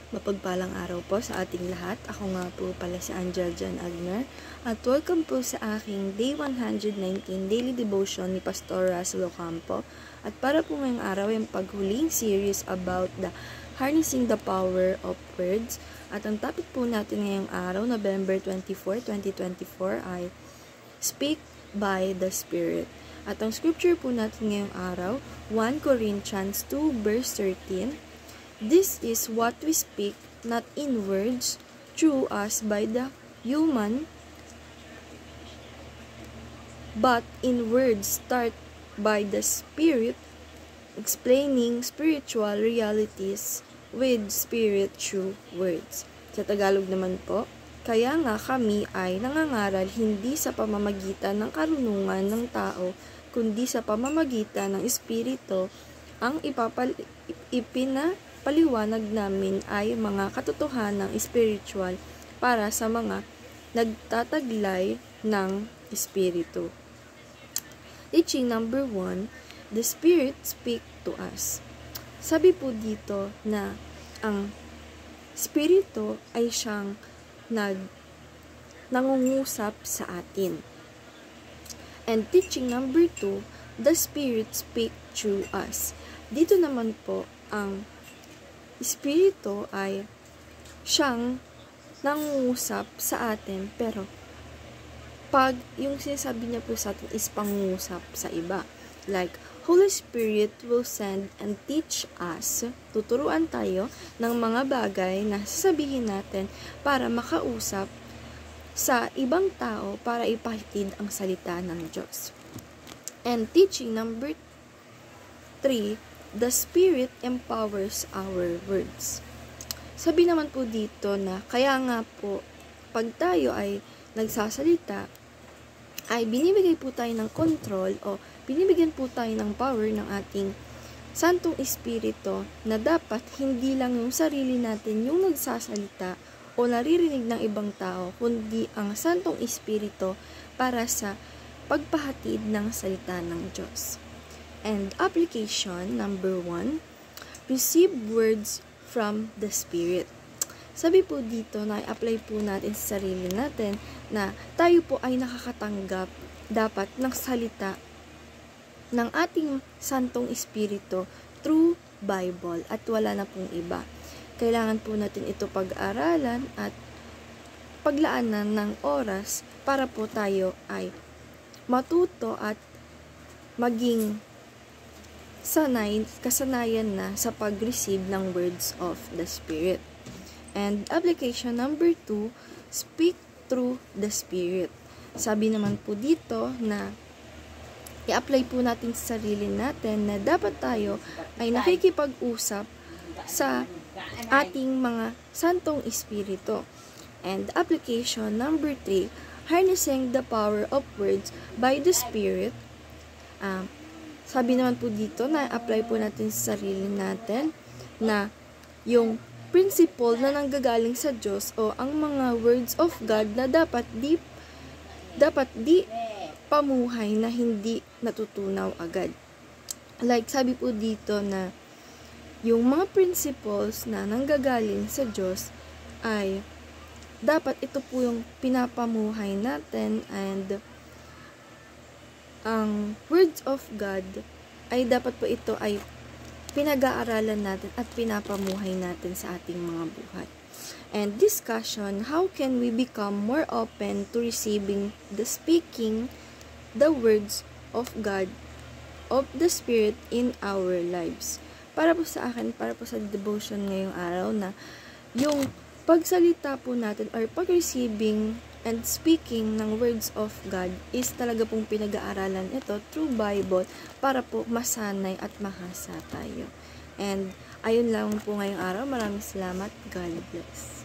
Mapagpalang araw po sa ating lahat. Ako nga po pala si Angel Jan Agner at welcome po sa aking Day 119 Daily Devotion ni Pastor Russell Ocampo. At para po ngayong araw yung paghuling series about the harnessing the power of words. At ang topic po natin ngayong araw, November 24, 2024 ay Speak by the Spirit. At ang scripture po natin ngayong araw, 1 Corinthians 2 verse 13. This is what we speak, not in words, through us by the human, but in words start by the Spirit, explaining spiritual realities with Spirit through words. Sa Tagalog naman po, kaya nga kami ay nangangaral hindi sa pamamagitan ng karunungan ng tao, kundi sa pamamagitan ng Espiritu. Ang ipinapaliwanag namin ay mga katotohanan spiritual para sa mga nagtataglay ng Espiritu. Teaching number 1, the Spirit speak to us. Sabi po dito na ang Espiritu ay siyang nangungusap sa atin. And teaching number 2, the Spirit speak through us. Dito naman po, ang Espiritu ay siyang nangungusap sa atin, pero pag yung sinasabi niya po sa atin is pangungusap sa iba. Like, Holy Spirit will send and teach us, tuturuan tayo ng mga bagay na sasabihin natin para makausap sa ibang tao para ipahatid ang salita ng Diyos. And teaching number 3, the Spirit empowers our words. Sabi naman po dito na kaya nga po pag tayo ay nagsasalita, ay binibigay po tayo ng control o binibigyan po tayo ng power ng ating Santong Espiritu na dapat hindi lang yung sarili natin yung nagsasalita o naririnig ng ibang tao, kundi ang Santong Espiritu para sa pagpahatid ng salita ng Diyos. And application number 1, receive words from the Spirit. Sabi po dito na i-apply po natin sa sarili natin na tayo po ay nakakatanggap dapat ng salita ng ating Santong Espiritu through Bible at wala na pong iba. Kailangan po natin ito pag-aralan at paglaanan ng oras para po tayo ay matuto at maging kasanayan na sa pag-receive ng words of the Spirit. And application number 2, speak through the Spirit. Sabi naman po dito na i-apply po natin sa sarili natin na dapat tayo ay nakikipag-usap sa ating mga Santong Espiritu. And application number 3, harnessing the power of words by the Spirit. Sabi naman po dito na apply po natin sa sarili natin na yung principle na nanggagaling sa Diyos o ang mga words of God na dapat di pamuhay na hindi natutunaw agad. Like sabi po dito na yung mga principles na nanggagaling sa Diyos ay dapat ito po yung pinapamuhay natin, and ang words of God ay dapat po ito ay pinag-aaralan natin at pinapamuhay natin sa ating mga buhay. And discussion, how can we become more open to receiving the speaking the words of God, of the Spirit in our lives. Para po sa akin, para po sa devotion ngayong araw na yung pagsalita po natin or pag-receiving and speaking ng words of God is talaga pong pinag-aaralan ito through Bible para po masanay at mahasa tayo. And ayun lang po ngayong araw. Maraming salamat. God bless.